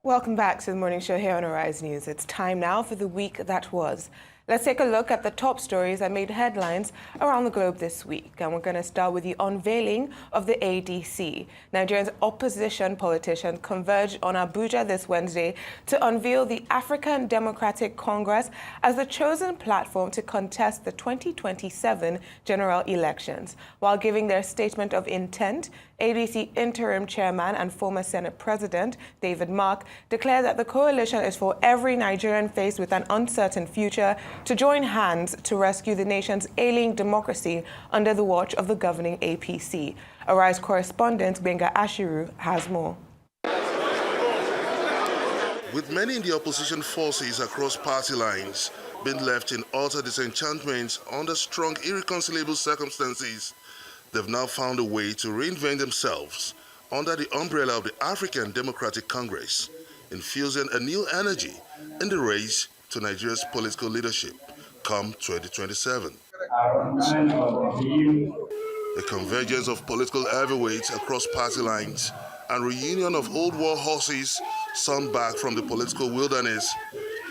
Welcome back to the morning show here on Arise News. It's time now for the week that was. Let's take a look at the top stories that made headlines around the globe this week. And we're going to start with the unveiling of the ADC. Nigeria's opposition politicians converged on Abuja this Wednesday to unveil the African Democratic Congress as the chosen platform to contest the 2027 general elections. While giving their statement of intent, ADC interim chairman and former Senate President David Mark declared that the coalition is for every Nigerian faced with an uncertain future to join hands to rescue the nation's ailing democracy under the watch of the governing APC. Arise correspondent Benga Ashiru has more. With many in the opposition forces across party lines being left in utter disenchantment under strong, irreconcilable circumstances, they've now found a way to reinvent themselves under the umbrella of the African Democratic Congress, infusing a new energy in the race to Nigeria's political leadership come 2027. A convergence of political heavyweights across party lines and reunion of old war horses sun back from the political wilderness.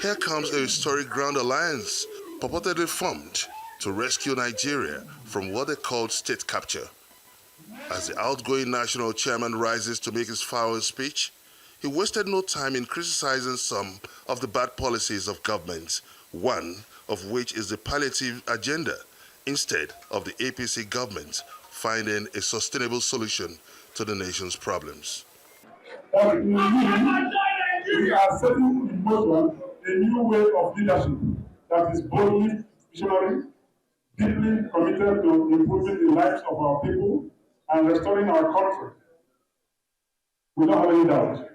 Here comes a historic grand alliance purportedly formed to rescue Nigeria from what they called state capture. As the outgoing national chairman rises to make his farewell speech, he wasted no time in criticizing some of the bad policies of government, one of which is the palliative agenda, instead of the APC government finding a sustainable solution to the nation's problems. But we are setting in motion a new way of leadership that is boldly visionary, deeply committed to improving the lives of our people and restoring our country. We don't have any doubt.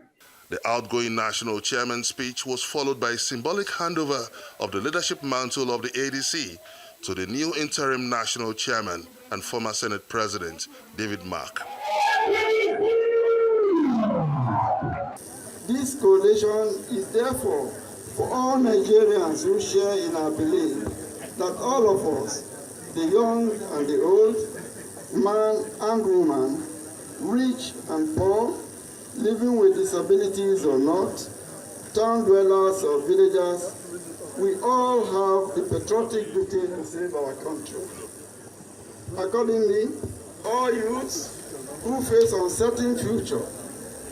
The outgoing national chairman's speech was followed by a symbolic handover of the leadership mantle of the ADC to the new interim national chairman and former Senate President, David Mark. This coalition is therefore for all Nigerians who share in our belief that all of us, the young and the old, man and woman, rich and poor, living with disabilities or not, town dwellers or villagers, we all have the patriotic duty to save our country. Accordingly, all youths who face uncertain future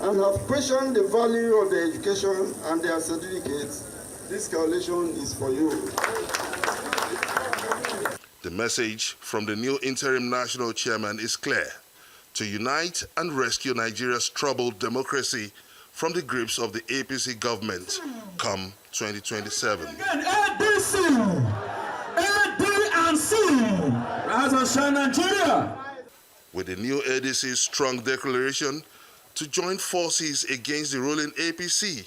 and have questioned the value of their education and their certificates, this coalition is for you. The message from the new interim national chairman is clear: to unite and rescue Nigeria's troubled democracy from the grips of the APC government come 2027. ADC! Nigeria! With the new ADC's strong declaration to join forces against the ruling APC,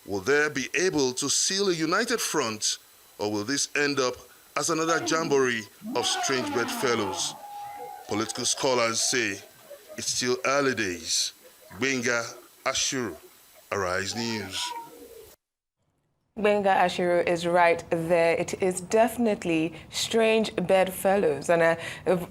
will they be able to seal a united front, or will this end up as another jamboree of strange bedfellows? Political scholars say it's still early days. Benga Ashiru, Arise News. Benga Ashiru is right there. It is definitely strange bedfellows. And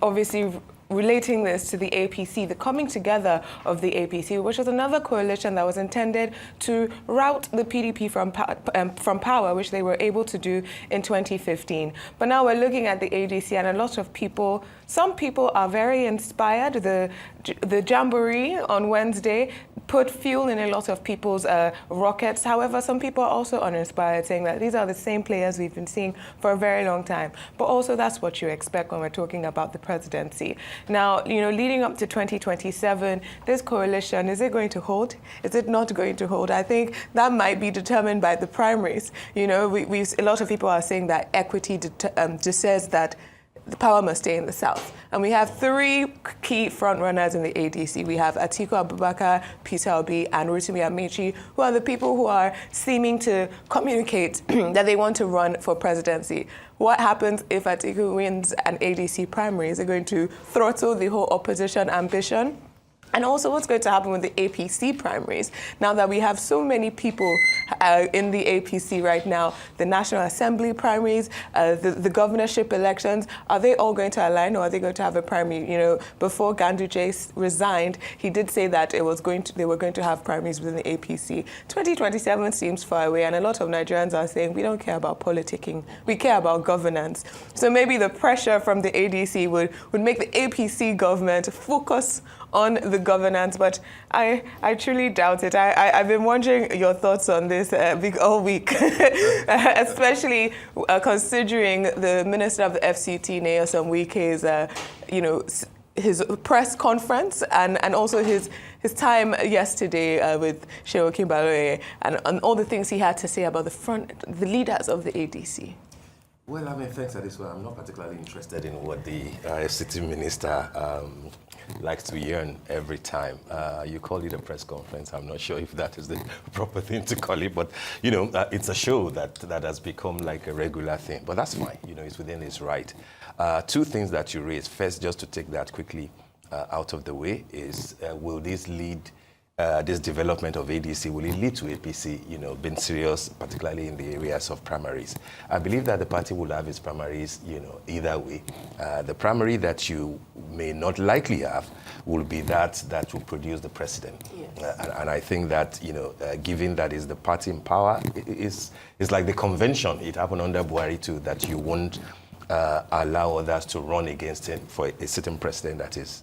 obviously relating this to the APC, the coming together of the APC, which was another coalition that was intended to rout the PDP from power, which they were able to do in 2015. But now we're looking at the ADC, and a lot of people, some people are very inspired. The jamboree on Wednesday put fuel in a lot of people's rockets. However, some people are also uninspired, saying that these are the same players we've been seeing for a very long time. But also that's what you expect when we're talking about the presidency. Now, leading up to 2027, this coalition, is it going to hold? Is it not going to hold? I think that might be determined by the primaries. A lot of people are saying that equity just says that the power must stay in the South. And we have three key frontrunners in the ADC. We have Atiku Abubakar, Peter Obi, and Rotimi Amaechi, who are the people who are seeming to communicate that they want to run for presidency. What happens if Atiku wins an ADC primary? Is it going to throttle the whole opposition ambition? And also what's going to happen with the APC primaries. Now that we have so many people in the APC right now, the National Assembly primaries, the governorship elections, are they all going to align, or are they going to have a primary? You know, before Ganduje resigned, he did say that they were going to have primaries within the APC. 2027 seems far away, and a lot of Nigerians are saying we don't care about politicking, we care about governance. So maybe the pressure from the ADC would make the APC government focus on the governance, but I truly doubt it. I've been wondering your thoughts on this all week, especially considering the Minister of the FCT, Nyesom Wike's, his press conference and also his time yesterday with Shehu Kimbaloye and all the things he had to say about the leaders of the ADC. Well, I mean, thanks at this one. I'm not particularly interested in what the FCT minister likes to yearn every time. You call it a press conference. I'm not sure if that is the proper thing to call it, but, you know, it's a show that has become like a regular thing. But that's fine. You know, it's within his right. Two things that you raised. First, just to take that quickly out of the way, is will this lead this development of ADC, will it lead to APC, you know, being serious, particularly in the areas of primaries? I believe that the party will have its primaries, you know, either way. The primary that you may not likely have will be that will produce the president. Yes. And I think that, you know, given that is the party in power, it's like the convention. It happened under Buhari too, that you won't allow others to run against it for a certain president that is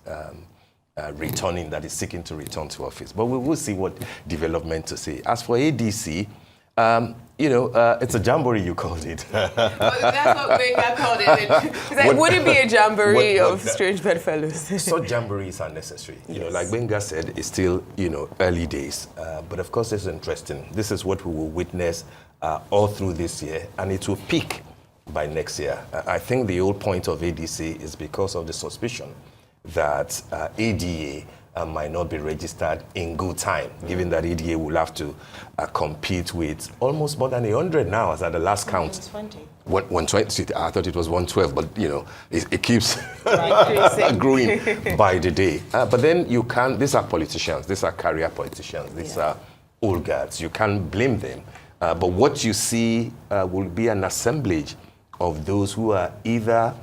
that is seeking to return to office. But we will see what development to see. As for ADC, you know, it's a jamboree, you called it. Well, that's what Benga called it. Would it be a jamboree of strange bedfellows? Such jamborees are necessary. You know, like Benga said, it's still, you know, early days. But of course, it's interesting. This is what we will witness all through this year, and it will peak by next year. I think the whole point of ADC is because of the suspicion that ADA might not be registered in good time, given that ADA will have to compete with almost more than 100 now, as at the last count. 120. I thought it was 112, but you know, it keeps growing by the day. But then you can't, these are politicians, these are career politicians, these are old guards. You can't blame them. But what you see will be an assemblage of those who are either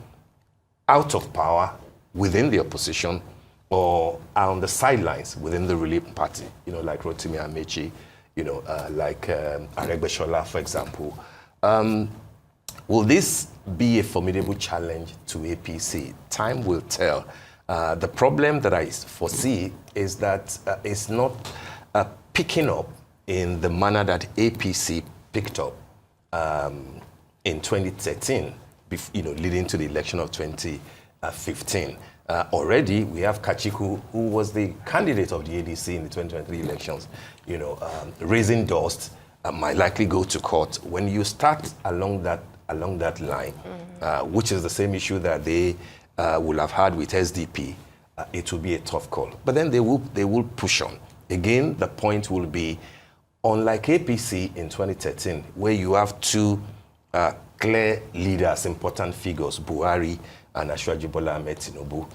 out of power within the opposition or are on the sidelines within the ruling party, you know, like Rotimi Amechi, you know, like Aregbesola, for example. Will this be a formidable challenge to APC? Time will tell. The problem that I foresee is that it's not picking up in the manner that APC picked up in 2013, you know, leading to the election of 2015. Already, we have Kachiku, who was the candidate of the ADC in the 2023 elections, you know, raising dust, might likely go to court. When you start along that line, which is the same issue that they will have had with SDP, it will be a tough call. But then they will push on. Again, the point will be, unlike APC in 2013, where you have two clear leaders, important figures, Buhari and Asiwaju Bola Ahmed Tinubu.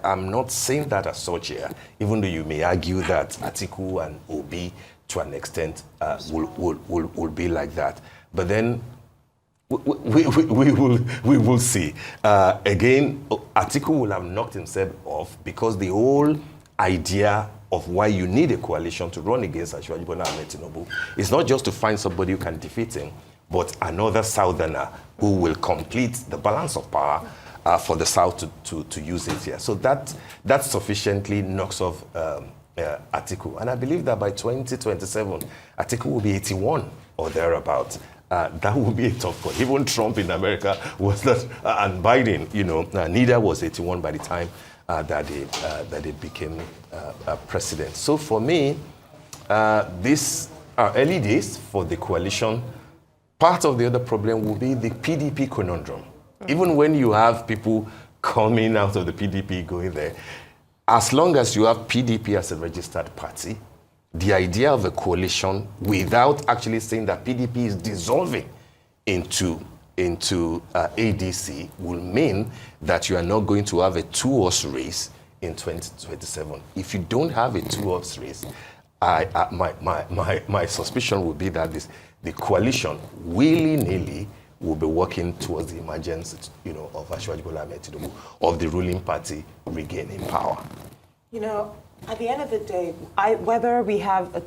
I'm not saying that as such here, even though you may argue that Atiku and Obi, to an extent, will be like that. But then we will see. Again, Atiku will have knocked himself off because the whole idea of why you need a coalition to run against Asiwaju Bola Ahmed Tinubu is not just to find somebody who can defeat him, but another southerner who will complete the balance of power for the South to use it here. So that sufficiently knocks off Atiku. And I believe that by 2027, Atiku will be 81 or thereabout. That will be a tough call. Even Trump in America was not, and Biden, you know, neither was 81 by the time that they became president. So for me, these are early days for the coalition. Part of the other problem will be the PDP conundrum. Even when you have people coming out of the PDP going there, as long as you have PDP as a registered party, the idea of a coalition without actually saying that PDP is dissolving into ADC will mean that you are not going to have a two-horse race in 2027. If you don't have a two-horse race, my suspicion would be that the coalition willy-nilly will be working towards the emergence, of Asiwaju Bola Ahmed Tinubu, of the ruling party regaining power. At the end of the day, whether we have a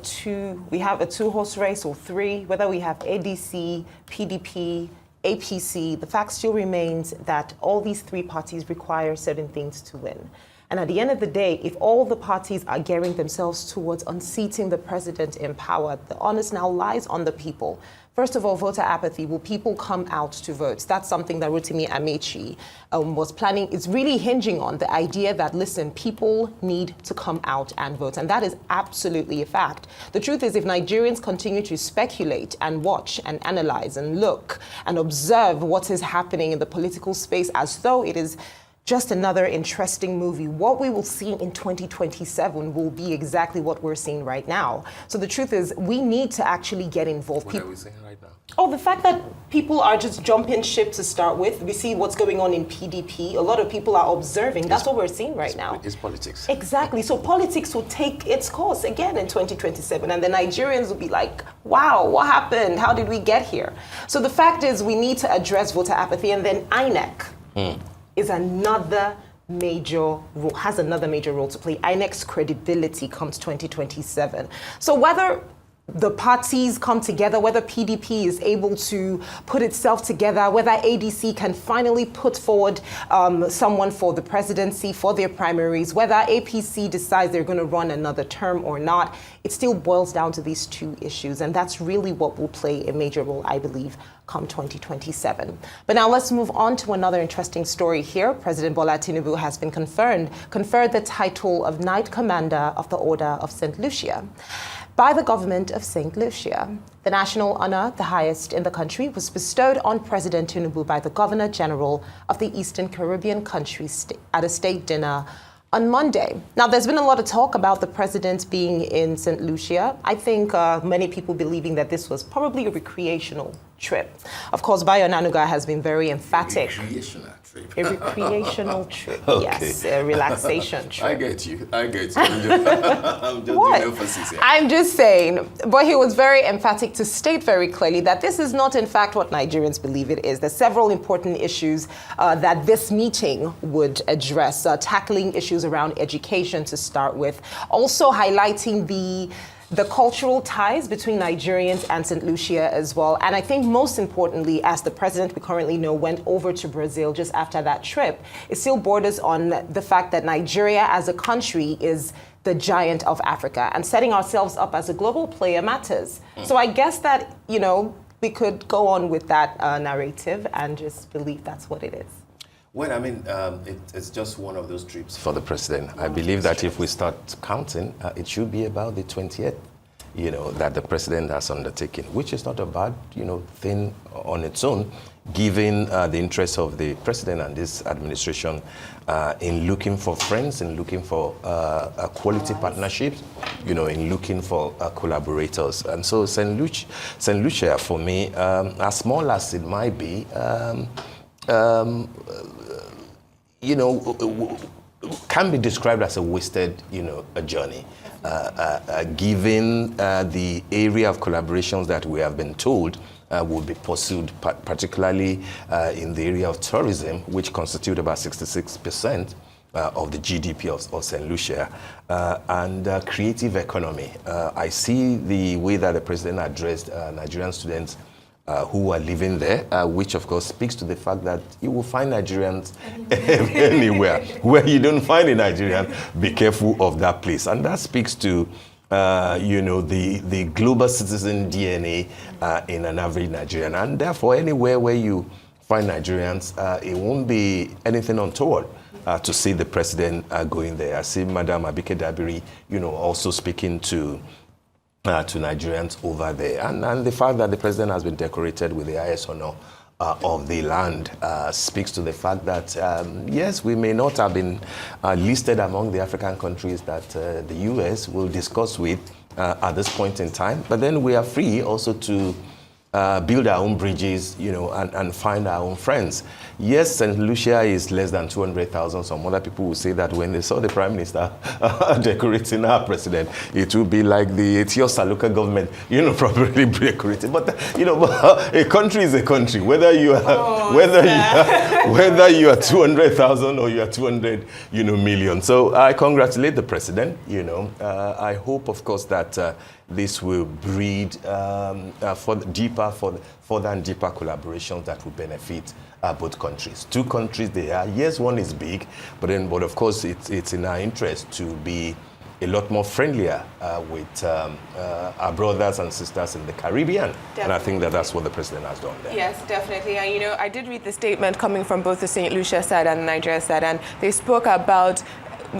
two-horse race or three, whether we have ADC, PDP, APC, the fact still remains that all these three parties require certain things to win. And at the end of the day, if all the parties are gearing themselves towards unseating the president in power, the onus now lies on the people. First of all, voter apathy. Will people come out to vote? That's something that Rotimi Amechi was planning. It's really hinging on the idea that, listen, people need to come out and vote. And that is absolutely a fact. The truth is, if Nigerians continue to speculate and watch and analyze and look and observe what is happening in the political space as though it is just another interesting movie, what we will see in 2027 will be exactly what we're seeing right now. So the truth is, we need to actually get involved. What are we seeing right now? Oh, the fact that people are just jumping ship to start with. We see what's going on in PDP. A lot of people are observing. That's what we're seeing right now. It's politics. Exactly. So politics will take its course again in 2027. And the Nigerians will be like, wow, what happened? How did we get here? So the fact is, we need to address voter apathy. And then INEC is has another major role to play. INEC's credibility comes 2027. So whether the parties come together, whether PDP is able to put itself together, whether ADC can finally put forward someone for the presidency, for their primaries, whether APC decides they're going to run another term or not, it still boils down to these two issues. And that's really what will play a major role, I believe, come 2027. But now let's move on to another interesting story here. President Bola Tinubu has been conferred the title of Knight Commander of the Order of St. Lucia by the government of St. Lucia. The national honor, the highest in the country, was bestowed on President Tinubu by the Governor General of the Eastern Caribbean countries at a state dinner on Monday. Now, there's been a lot of talk about the president being in St. Lucia. I think many people believing that this was probably a recreational trip. Of course, Bayo Nanuga has been very emphatic. A recreational trip, Okay. Yes, a relaxation trip. I get you. I'm just doing emphasis here. I'm just saying, but he was very emphatic to state very clearly that this is not, in fact, what Nigerians believe it is. There's several important issues that this meeting would address, tackling issues around education to start with, also highlighting the cultural ties between Nigerians and St. Lucia as well. And I think most importantly, as the president we currently know went over to Brazil just after that trip, it still borders on the fact that Nigeria as a country is the giant of Africa, and setting ourselves up as a global player matters. So I guess that, we could go on with that narrative and just believe that's what it is. Well, I mean, it's just one of those trips for the president. I believe that if we start counting, it should be about the 20th, that the president has undertaken, which is not a bad, thing on its own, given the interests of the president and this administration in looking for friends, in looking for quality partnerships, in looking for collaborators. And so St. Lucia, for me, as small as it might be, can be described as a wasted, a journey, given the area of collaborations that we have been told will be pursued, particularly in the area of tourism, which constitute about 66% of the GDP of St. Lucia, and creative economy. I see the way that the president addressed Nigerian students who are living there, which of course speaks to the fact that you will find Nigerians anywhere. Where you don't find a Nigerian, be careful of that place. And that speaks to, the global citizen DNA in an average Nigerian. And therefore, anywhere where you find Nigerians, it won't be anything untoward to see the president going there. I see Madam Abike Dabiri, also speaking to Nigerians over there. And the fact that the president has been decorated with the highest honor of the land speaks to the fact that, yes, we may not have been listed among the African countries that the U.S. will discuss with at this point in time, but then we are free also to build our own bridges, and find our own friends. Yes, St. Lucia is less than 200,000. Some other people will say that when they saw the Prime Minister decorating our president, it will be like the Etiosa local government, probably decorating. But, a country is a country. Whether you are, whether you are 200,000 or you are 200, million. So I congratulate the president. I hope, of course, that this will breed further and deeper collaborations that will benefit both countries. Two countries they are. Yes, one is big, but of course it's in our interest to be a lot more friendlier with our brothers and sisters in the Caribbean. Definitely. And I think that's what the president has done there. Yes, definitely. And I did read the statement coming from both the St. Lucia side and the Nigeria side, and they spoke about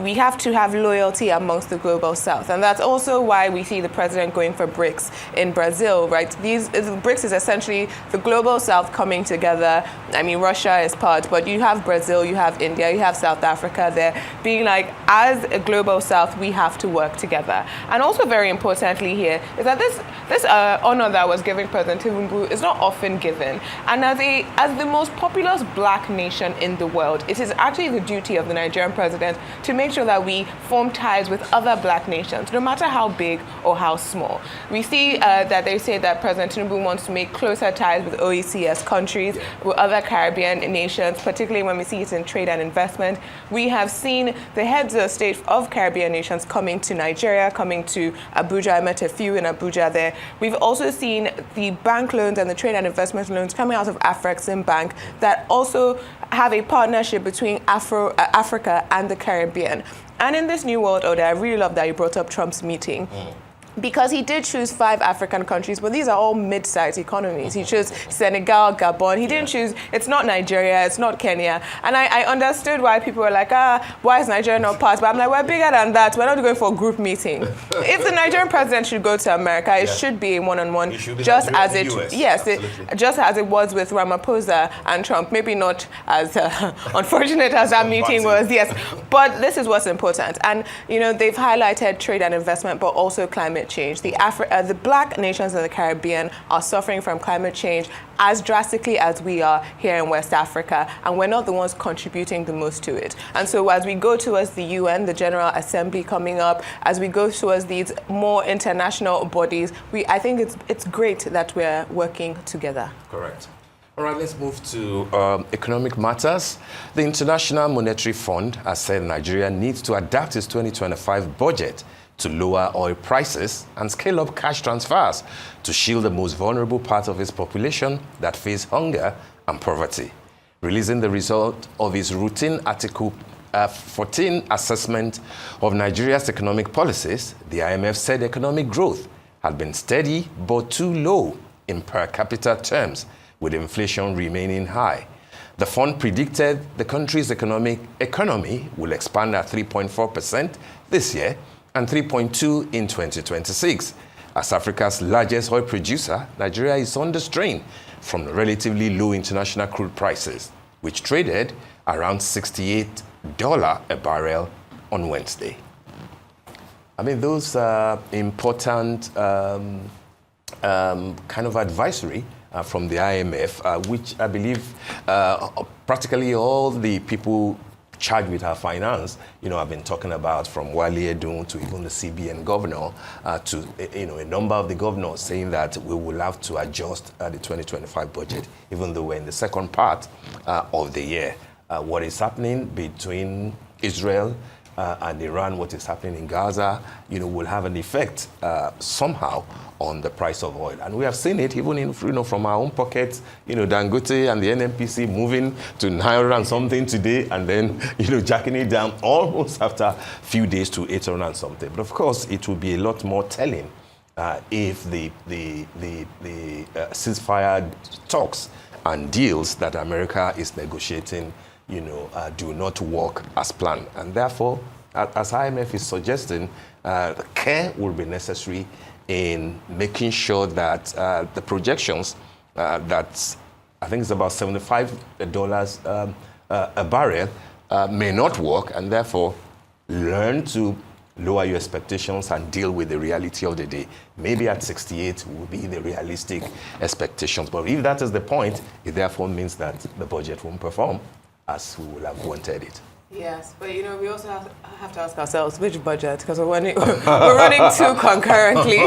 we have to have loyalty amongst the global south. And that's also why we see the president going for BRICS in Brazil, right? BRICS is essentially the global south coming together. I mean, Russia is part, but you have Brazil, you have India, you have South Africa there, being like, as a global south, we have to work together. And also very importantly here is that this honor that was given President Tinubu is not often given. And as the most populous black nation in the world, it is actually the duty of the Nigerian president to make sure that we form ties with other black nations, no matter how big or how small. We see that they say that President Tinubu wants to make closer ties with OECS countries, with other Caribbean nations, particularly when we see it in trade and investment. We have seen the heads of state of Caribbean nations coming to Nigeria, coming to Abuja. I met a few in Abuja there. We've also seen the bank loans and the trade and investment loans coming out of Afrexim Bank that also have a partnership between Africa and the Caribbean. And in this new world order, I really love that you brought up Trump's meeting. Because he did choose 5 African countries, but these are all mid-sized economies. He chose Senegal, Gabon. He didn't choose, it's not Nigeria, it's not Kenya. And I understood why people were like, why is Nigeria not part? But I'm like, we're bigger than that. We're not going for a group meeting. If the Nigerian president should go to America, it should be a one-on-one, just as it, just as it was with Ramaphosa and Trump. Maybe not as unfortunate as that meeting was, yes. But this is what's important. And, they've highlighted trade and investment, but also climate change. The black nations in the Caribbean are suffering from climate change as drastically as we are here in West Africa, and we're not the ones contributing the most to it. And so as we go towards the UN, the General Assembly coming up, as we go towards these more international bodies, I think it's great that we're working together. Correct. All right, let's move to economic matters. The International Monetary Fund has said Nigeria needs to adapt its 2025 budget to lower oil prices and scale up cash transfers to shield the most vulnerable part of its population that face hunger and poverty. Releasing the result of its routine Article 14 assessment of Nigeria's economic policies, the IMF said economic growth had been steady but too low in per capita terms, with inflation remaining high. The fund predicted the country's economy will expand at 3.4% this year and 3.2% in 2026. As Africa's largest oil producer, Nigeria is under strain from relatively low international crude prices, which traded around $68 a barrel on Wednesday. I mean, those are important kind of advisory from the IMF, which I believe practically all the people charged with our finance, I've been talking about, from Wale Edun to even the CBN governor to a number of the governors saying that we will have to adjust the 2025 budget, even though we're in the second part of the year. What is happening between Israel and Iran, what is happening in Gaza, will have an effect somehow on the price of oil. And we have seen it even in, from our own pockets, Dangote and the NNPC moving to 900 and something today, and then, jacking it down almost after a few days to 800 and something. But of course, it will be a lot more telling if the ceasefire talks and deals that America is negotiating do not work as planned. And therefore, as IMF is suggesting, care will be necessary in making sure that the projections that I think it's about $75 a barrel may not work, and therefore learn to lower your expectations and deal with the reality of the day. Maybe at 68 will be the realistic expectations. But if that is the point, it therefore means that the budget won't perform as we would have wanted it. Yes, but we also have to ask ourselves which budget, because we're running two concurrently.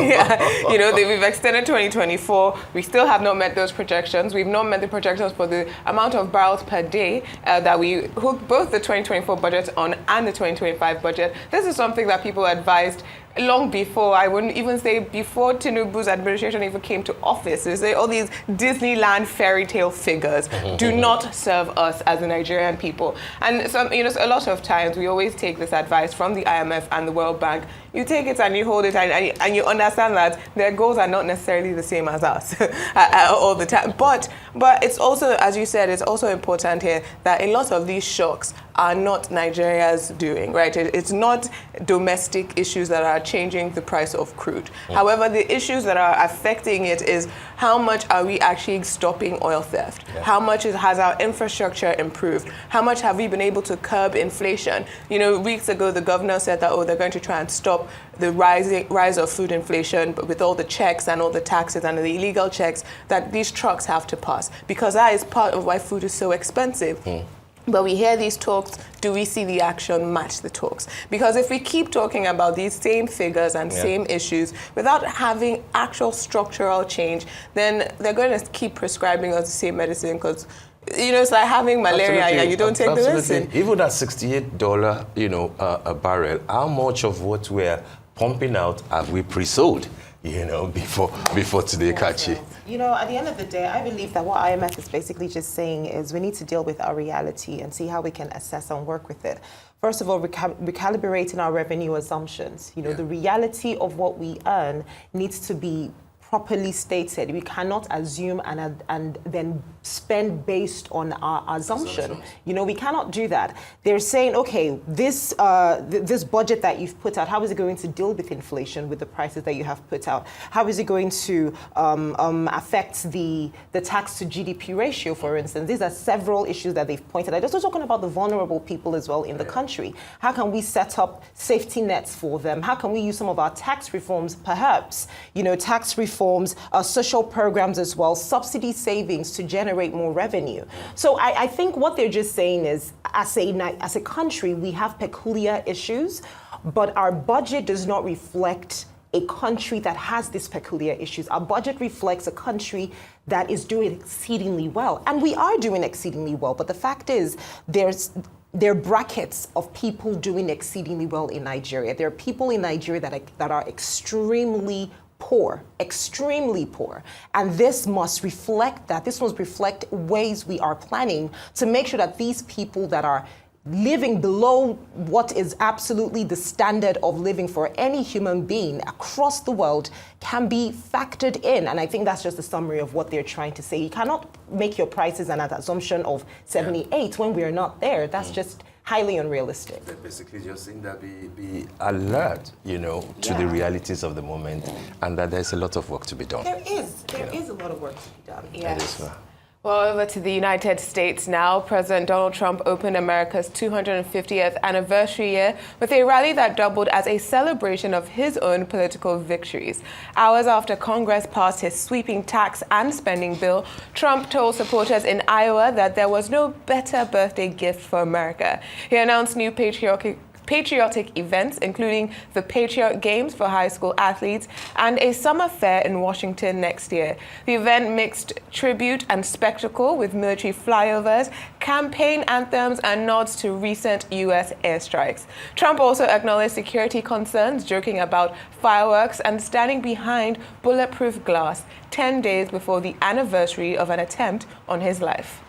We've extended 2024. We still have not met those projections. We've not met the projections for the amount of barrels per day that we hooked both the 2024 budget on and the 2025 budget. This is something that people advised long before, I wouldn't even say before Tinubu's administration even came to office. They say all these Disneyland fairy tale figures do not serve us as the Nigerian people. And a lot of times we always take this advice from the IMF and the World Bank. You take it and you hold it and you understand that their goals are not necessarily the same as us all the time. But it's also, as you said, it's also important here that a lot of these shocks are not Nigeria's doing, right? It's not domestic issues that are changing the price of crude. However, the issues that are affecting it is how much are we actually stopping oil theft? Yeah. How much has our infrastructure improved? How much have we been able to curb inflation? Weeks ago, the governor said that, they're going to try and stop the rise of food inflation, but with all the checks and all the taxes and the illegal checks that these trucks have to pass, because that is part of why food is so expensive. But we hear these talks, do we see the action match the talks? Because if we keep talking about these same figures and same issues without having actual structural change, then they're going to keep prescribing us the same medicine, because it's like having malaria and you don't take the medicine. Even at $68, a barrel, how much of what we're pumping out have we pre-sold? Before today, Kachi. At the end of the day, I believe that what IMF is basically just saying is we need to deal with our reality and see how we can assess and work with it. First of all, recalibrating our revenue assumptions. The reality of what we earn needs to be properly stated. We cannot assume and then spend based on our assumption. We cannot do that. They're saying, okay, this budget that you've put out, how is it going to deal with inflation with the prices that you have put out? How is it going to affect the tax to GDP ratio, for instance? These are several issues that they've pointed at. They're also talking about the vulnerable people as well in the country. How can we set up safety nets for them? How can we use some of our tax reforms, perhaps, tax reforms, social programs as well, subsidy savings to generate more revenue. So I think what they're just saying is, as a country, we have peculiar issues, but our budget does not reflect a country that has these peculiar issues. Our budget reflects a country that is doing exceedingly well. And we are doing exceedingly well, but the fact is there are brackets of people doing exceedingly well in Nigeria. There are people in Nigeria that are extremely poor. And this must reflect that. This must reflect ways we are planning to make sure that these people that are living below what is absolutely the standard of living for any human being across the world can be factored in. And I think that's just a summary of what they're trying to say. You cannot make your prices an assumption of 78 when we're not there. That's just highly unrealistic. They're basically just saying that be alert, to the realities of the moment, and that there's a lot of work to be done. There is a lot of work to be done. Yes. Well, over to the United States now. President Donald Trump opened America's 250th anniversary year with a rally that doubled as a celebration of his own political victories. Hours after Congress passed his sweeping tax and spending bill, Trump told supporters in Iowa that there was no better birthday gift for America. He announced new patriotic events, including the Patriot Games for high school athletes and a summer fair in Washington next year. The event mixed tribute and spectacle with military flyovers, campaign anthems, and nods to recent U.S. airstrikes. Trump also acknowledged security concerns, joking about fireworks and standing behind bulletproof glass 10 days before the anniversary of an attempt on his life.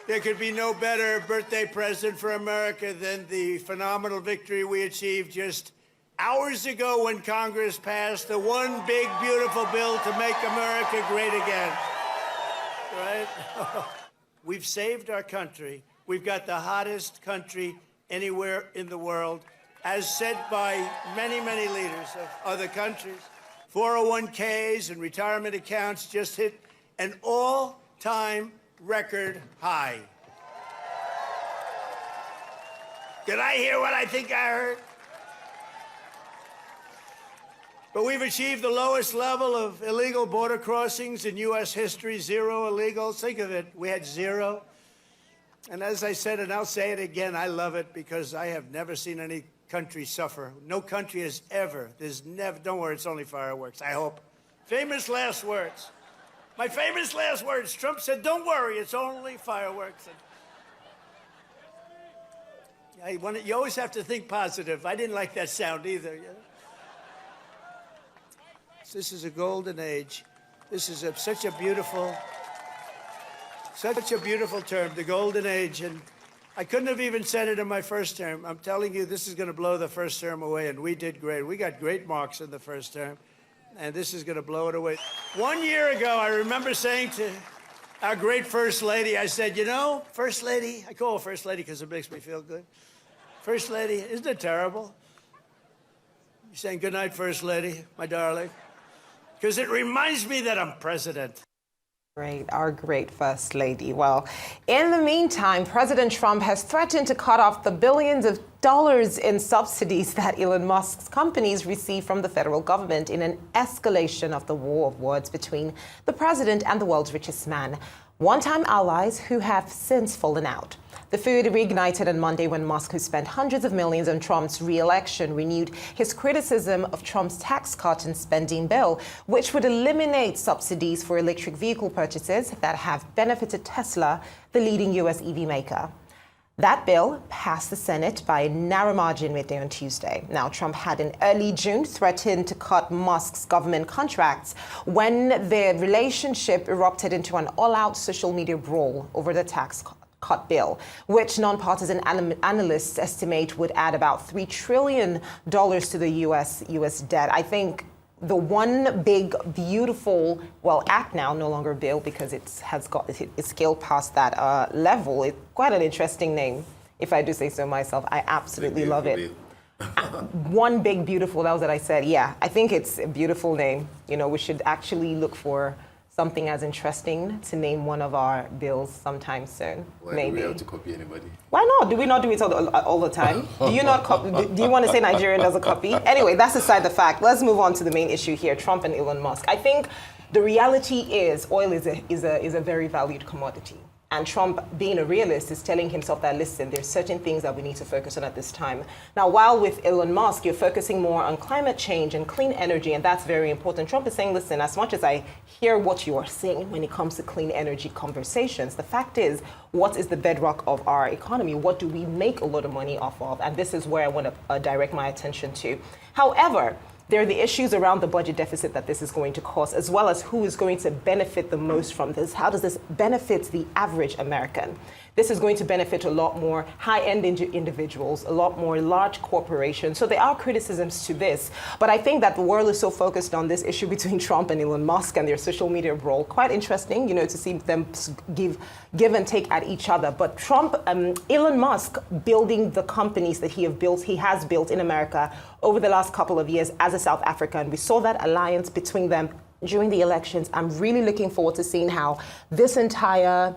There could be no better birthday present for America than the phenomenal victory we achieved just hours ago when Congress passed the one big, beautiful bill to make America great again. Right? We've saved our country. We've got the hottest country anywhere in the world, as said by many, many leaders of other countries. 401ks and retirement accounts just hit an all-time record high. Did I hear what I think I heard? But we've achieved the lowest level of illegal border crossings in U.S. history, 0 illegals. Think of it, we had 0. And as I said, and I'll say it again, I love it because I have never seen any country suffer. No country has ever. There's never, don't worry, it's only fireworks, I hope. Famous last words. My famous last words. Trump said, don't worry, it's only fireworks. You always have to think positive. I didn't like that sound either. You know? This is a golden age. This is such a beautiful term, the golden age. And I couldn't have even said it in my first term. I'm telling you, this is going to blow the first term away, and we did great. We got great marks in the first term, and this is going to blow it away. 1 year ago, I remember saying to our great First Lady, I said, you know, First Lady, I call her First Lady because it makes me feel good. First Lady, isn't it terrible? You're saying good night, First Lady, my darling, because it reminds me that I'm president. Great, our great First Lady. Well, in the meantime, President Trump has threatened to cut off the billions of dollars in subsidies that Elon Musk's companies receive from the federal government in an escalation of the war of words between the president and the world's richest man, one-time allies who have since fallen out. The feud reignited on Monday when Musk, who spent hundreds of millions on Trump's re-election, renewed his criticism of Trump's tax cut and spending bill, which would eliminate subsidies for electric vehicle purchases that have benefited Tesla, the leading U.S. EV maker. That bill passed the Senate by a narrow margin midday on Tuesday. Now, Trump had in early June threatened to cut Musk's government contracts when their relationship erupted into an all-out social media brawl over the tax cut bill, which nonpartisan analysts estimate would add about $3 trillion to the U.S. debt. I think the one big, beautiful, well, act now, no longer bill, because it's scaled past that level. It's quite an interesting name, if I do say so myself. I absolutely love it. One big, beautiful, that was what I said. Yeah, I think it's a beautiful name. You know, we should actually look for something as interesting to name one of our bills sometime soon. Why maybe. Do we have to copy anybody? Why not? Do we not do it all the time? Do you not copy? Do you want to say Nigerian doesn't copy? Anyway, that's aside the fact. Let's move on to the main issue here, Trump and Elon Musk. I think the reality is oil is a very valued commodity. And Trump, being a realist, is telling himself that, listen, there's certain things that we need to focus on at this time. Now, while with Elon Musk, you're focusing more on climate change and clean energy, and that's very important. Trump is saying, listen, as much as I hear what you are saying when it comes to clean energy conversations, the fact is, what is the bedrock of our economy? What do we make a lot of money off of? And this is where I want to direct my attention to. However, there are the issues around the budget deficit that this is going to cause, as well as who is going to benefit the most from this. How does this benefit the average American? This is going to benefit a lot more high-end individuals, a lot more large corporations. So there are criticisms to this. But I think that the world is so focused on this issue between Trump and Elon Musk and their social media brawl. Quite interesting, you know, to see them give and take at each other. But Elon Musk building the companies that he has built in America over the last couple of years as a South African. We saw that alliance between them during the elections. I'm really looking forward to seeing how this entire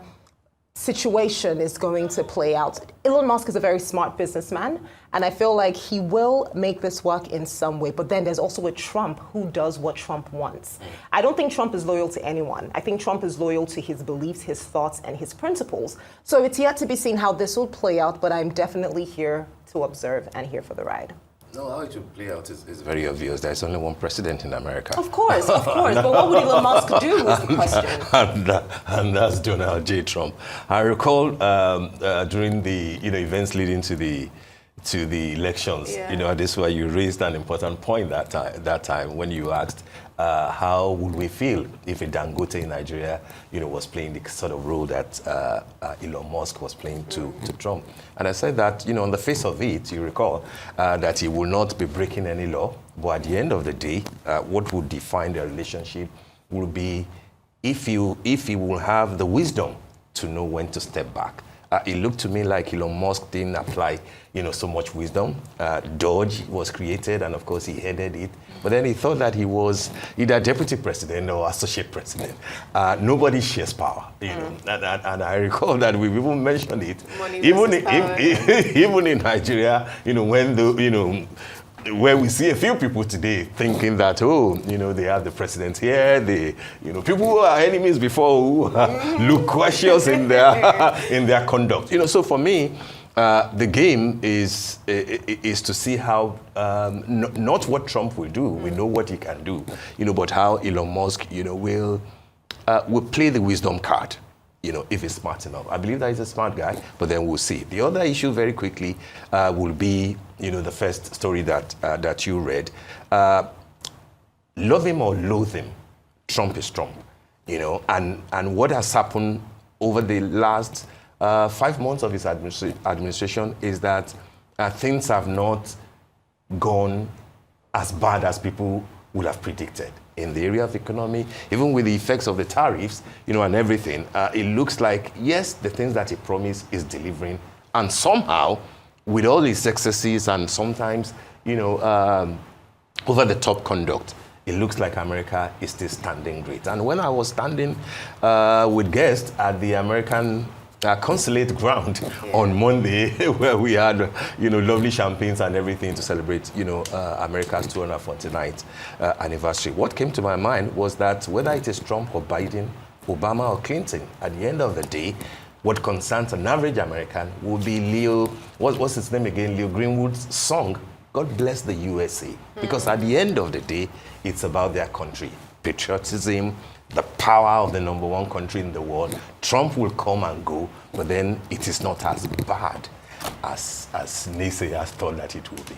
situation is going to play out. Elon Musk is a very smart businessman, and I feel like he will make this work in some way. But then there's also a Trump who does what Trump wants. I don't think Trump is loyal to anyone. I think Trump is loyal to his beliefs, his thoughts, and his principles. So it's yet to be seen how this will play out, but I'm definitely here to observe and here for the ride. No, how it will play out is very obvious. There's only one president in America. Of course. But what would Elon Musk do was the question. And that's Donald J. Trump. I recall during the events leading to the elections, this is why you raised an important point that time when you asked how would we feel if a Dangote in Nigeria, was playing the sort of role that Elon Musk was playing to Trump. And I said that, on the face of it, you recall that he will not be breaking any law. But at the end of the day, what would define the relationship will be if he will have the wisdom to know when to step back. It looked to me like Elon Musk didn't apply, so much wisdom. Doge was created, and of course he headed it. But then he thought that he was either deputy president or associate president. Nobody shares power, And I recall that we've even mentioned it. Even in Nigeria, when where we see a few people today thinking that, oh, they have the president here, people who are enemies before who look cautious in their conduct. So for me, the game is to see how, not what Trump will do, we know what he can do, but how Elon Musk, will play the wisdom card. If he's smart enough. I believe that he's a smart guy, but then we'll see. The other issue very quickly will be, the first story that you read. Love him or loathe him, Trump is Trump, and what has happened over the last 5 months of his administration is that things have not gone as bad as people would have predicted. In the area of economy, even with the effects of the tariffs, and everything, it looks like, yes, the things that he promised is delivering. And somehow, with all his excesses and sometimes, over-the-top conduct, it looks like America is still standing great. And when I was standing with guests at the American consulate ground on Monday, where we had, lovely champagnes and everything to celebrate, America's 249th anniversary. What came to my mind was that whether it is Trump or Biden, Obama or Clinton, at the end of the day, what concerns an average American would be Leo, what's his name again? Leo Greenwood's song, God Bless the USA. Because at the end of the day, it's about their country. Patriotism, the power of the #1 country in the world. Trump will come and go, but then it is not as bad as naysayers thought that it would be.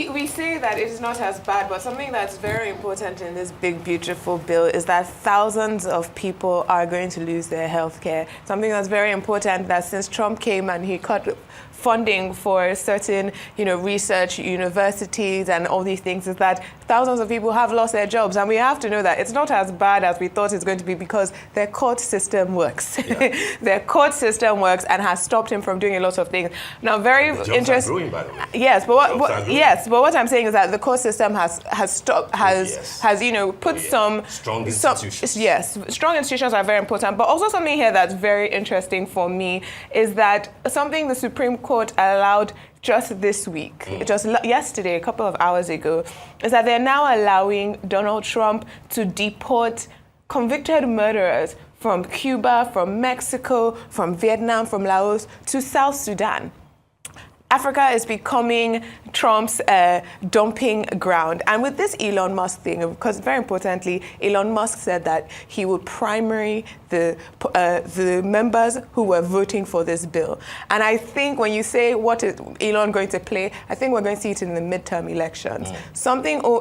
We say that it is not as bad, but something that's very important in this big, beautiful bill is that thousands of people are going to lose their health care. Something that's very important that since Trump came and he cut funding for certain, research universities and all these things is that thousands of people have lost their jobs. And we have to know that it's not as bad as we thought it's going to be because their court system works. Yeah. Their court system works and has stopped him from doing a lot of things. Now, very interesting. Yes, but what I'm saying is that the court system has put some strong institutions. Yes, strong institutions are very important. But also something here that's very interesting for me is that something the Supreme Court allowed just this week, just yesterday, a couple of hours ago, is that they're now allowing Donald Trump to deport convicted murderers from Cuba, from Mexico, from Vietnam, from Laos to South Sudan. Africa is becoming Trump's dumping ground. And with this Elon Musk thing, because very importantly, Elon Musk said that he would primary the members who were voting for this bill. And I think when you say what is Elon going to play, I think we're going to see it in the midterm elections.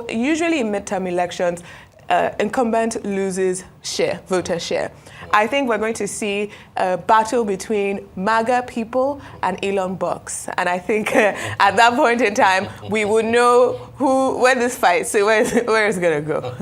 Usually in midterm elections, incumbent loses voter share. I think we're going to see a battle between MAGA people and Elon bucks. And I think at that point in time, we would know where this fight, so where it's going to go.